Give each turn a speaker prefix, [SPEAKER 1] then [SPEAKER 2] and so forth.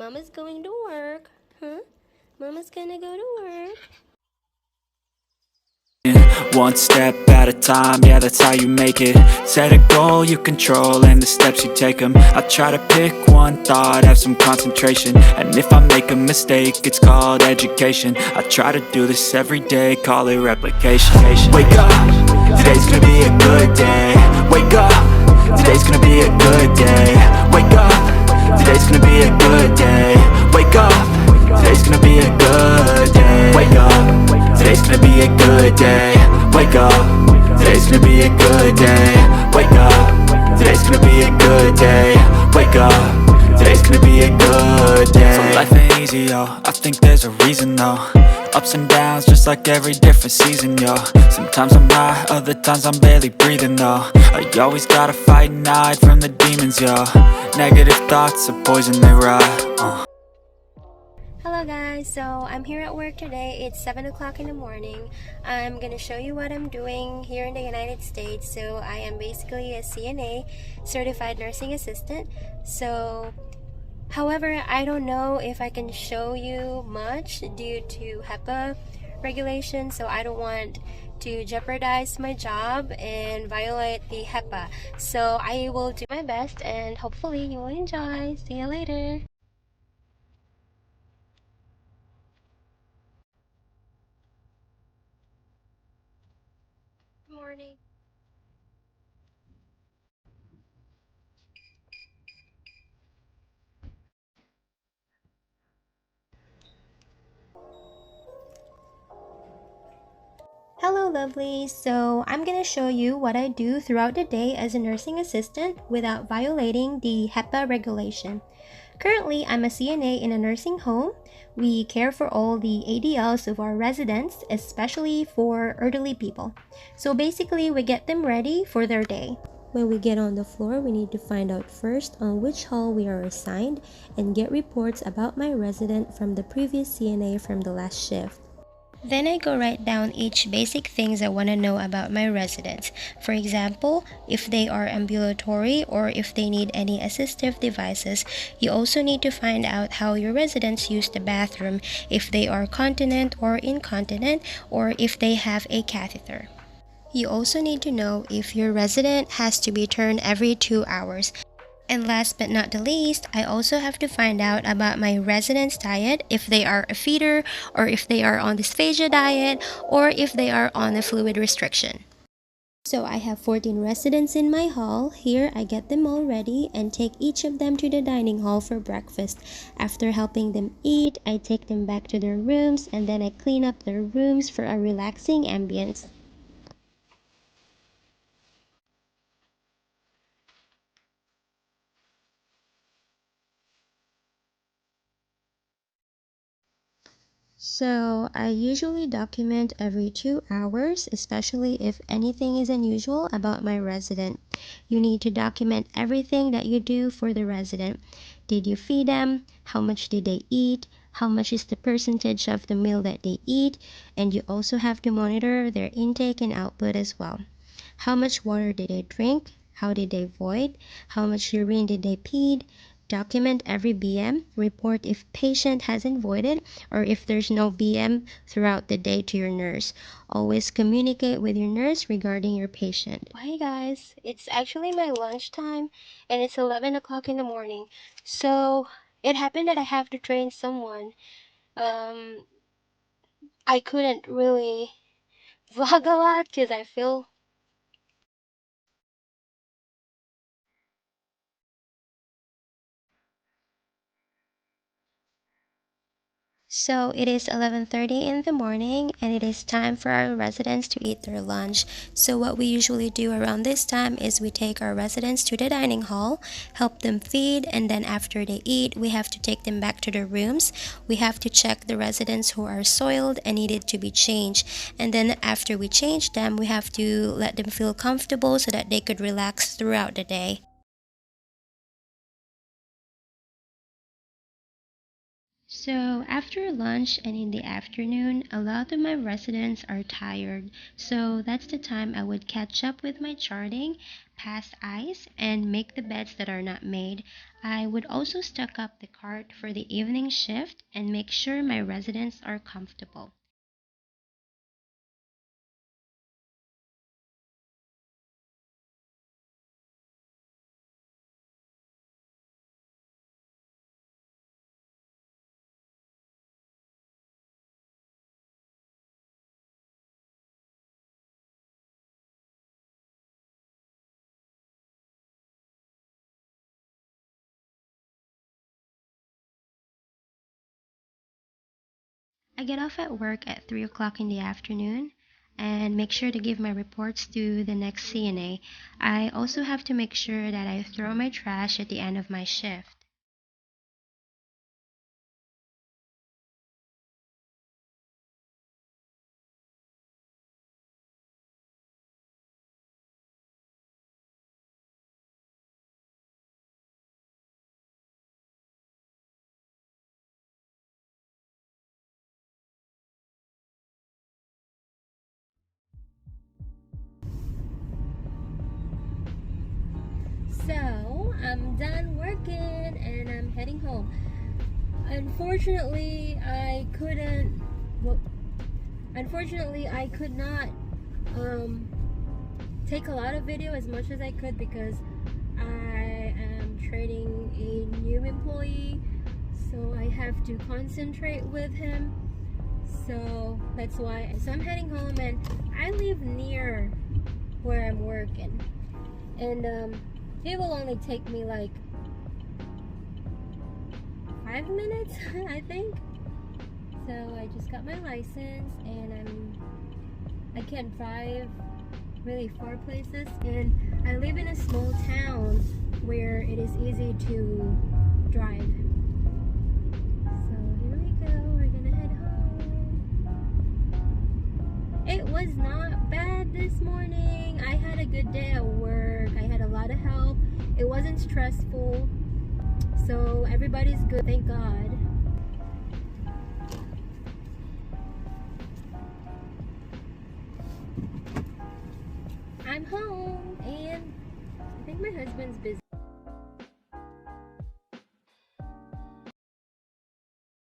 [SPEAKER 1] Mama's going to work. Huh? Mama's gonna go to work.
[SPEAKER 2] One step at a time, yeah, that's how you make it. Set a goal you control and the steps you take them. I try to pick one thought, have some concentration. And if I make a mistake, it's called education. I try to do this every day, call it replication. Wake up, today's gonna be a good day. Wake up, today's gonna be a good day. Wake up, today's gonna be a good day. Wake up, today's gonna be a good day. Wake up, today's gonna be a good day. Wake up, today's gonna be a good day. Wake up, today's gonna be a good day. Wake up, today's gonna be a good day. So life ain't easy, yo, I think there's a reason though. Ups and downs, just like every different season, yo. Sometimes I'm high, other times I'm barely breathing, though. I always gotta fight and hide from the demons, yo. Negative thoughts are poison, they rot.
[SPEAKER 1] Hello guys, so I'm here at work today. It's 7 o'clock in the morning. I'm gonna show you what I'm doing here in the United States. So I am basically a CNA, certified nursing assistant. So however, I don't know if I can show you much due to HEPA regulations, so I don't want to jeopardize my job and violate the HEPA. So I will do my best and hopefully you will enjoy. See you later. Good morning. Hello lovelies, so I'm going to show you what I do throughout the day as a nursing assistant without violating the HEPA regulation. Currently, I'm a CNA in a nursing home. We care for all the ADLs of our residents, especially for elderly people. So basically, we get them ready for their day. When we get on the floor, we need to find out first on which hall we are assigned and get reports about my resident from the previous CNA from the last shift. Then I go write down each basic things I want to know about my residents. For example, if they are ambulatory or if they need any assistive devices. You also need to find out how your residents use the bathroom, if they are continent or incontinent, or if they have a catheter. You also need to know if your resident has to be turned every 2 hours. And last but not the least, I also have to find out about my residents' diet, if they are a feeder, or if they are on dysphagia diet, or if they are on a fluid restriction. So I have 14 residents in my hall. Here I get them all ready and take each of them to the dining hall for breakfast. After helping them eat, I take them back to their rooms and then I clean up their rooms for a relaxing ambience. So I usually document every 2 hours, especially if anything is unusual about my resident. You need to document everything that you do for the resident. Did you feed them? How much did they eat? How much is the percentage of the meal that they eat? And you also have to monitor their intake and output as well. How much water did they drink? How did they void? How much urine did they pee? Document every BM, report if patient hasn't voided or if there's no BM throughout the day to your nurse. Always communicate with your nurse regarding your patient. Hi guys, it's actually my lunchtime and it's 11 o'clock in the morning. So it happened that I have to train someone. I couldn't really vlog a lot because I feel. So it is 11:30 in the morning and it is time for our residents to eat their lunch. So what we usually do around this time is we take our residents to the dining hall, help them feed, and then after they eat, we have to take them back to their rooms. We have to check the residents who are soiled and needed to be changed. And then after we change them, we have to let them feel comfortable so that they could relax throughout the day. So after lunch and in the afternoon, a lot of my residents are tired. So that's the time I would catch up with my charting, past ice and make the beds that are not made. I would also stock up the cart for the evening shift and make sure my residents are comfortable. I get off at work at 3 o'clock in the afternoon and make sure to give my reports to the next CNA. I also have to make sure that I throw my trash at the end of my shift. So I'm done working and I'm heading home. Unfortunately, I couldn't. Well, unfortunately, I could not take a lot of video as much as I could because I am training a new employee, so I have to concentrate with him. So that's why. So I'm heading home, and I live near where I'm working, and it will only take me like 5 minutes, I think. So I just got my license, and I can't drive really far places, and I live in a small town where it is easy to drive. So here we go, we're gonna head home. It was not bad this morning. I had a good day at work. I had a lot of help. It wasn't stressful. So everybody's good, thank God. I'm home, and I think my husband's busy.